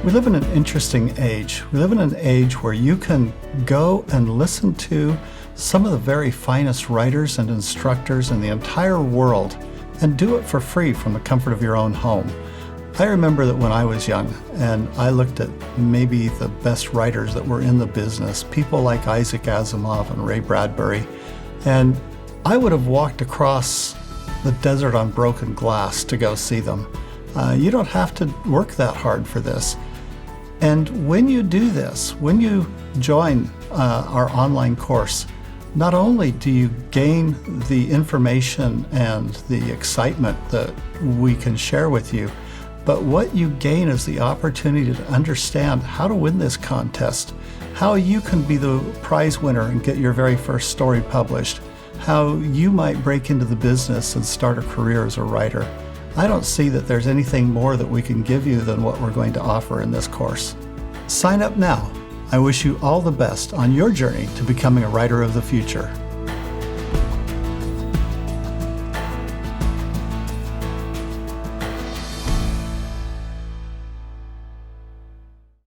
We live in an interesting age. We live in an age where you can go and listen to some of the very finest writers and instructors in the entire world and do it for free from the comfort of your own home. I remember that when I was young and I looked at maybe the best writers that were in the business, people like Isaac Asimov and Ray Bradbury, and I would have walked across the desert on broken glass to go see them. You don't have to work that hard for this. And when you do this, when you join our online course, not only do you gain the information and the excitement that we can share with you, but what you gain is the opportunity to understand how to win this contest, how you can be the prize winner and get your very first story published, how you might break into the business and start a career as a writer. I don't see that there's anything more that we can give you than what we're going to offer in this course. Sign up now. I wish you all the best on your journey to becoming a writer of the future.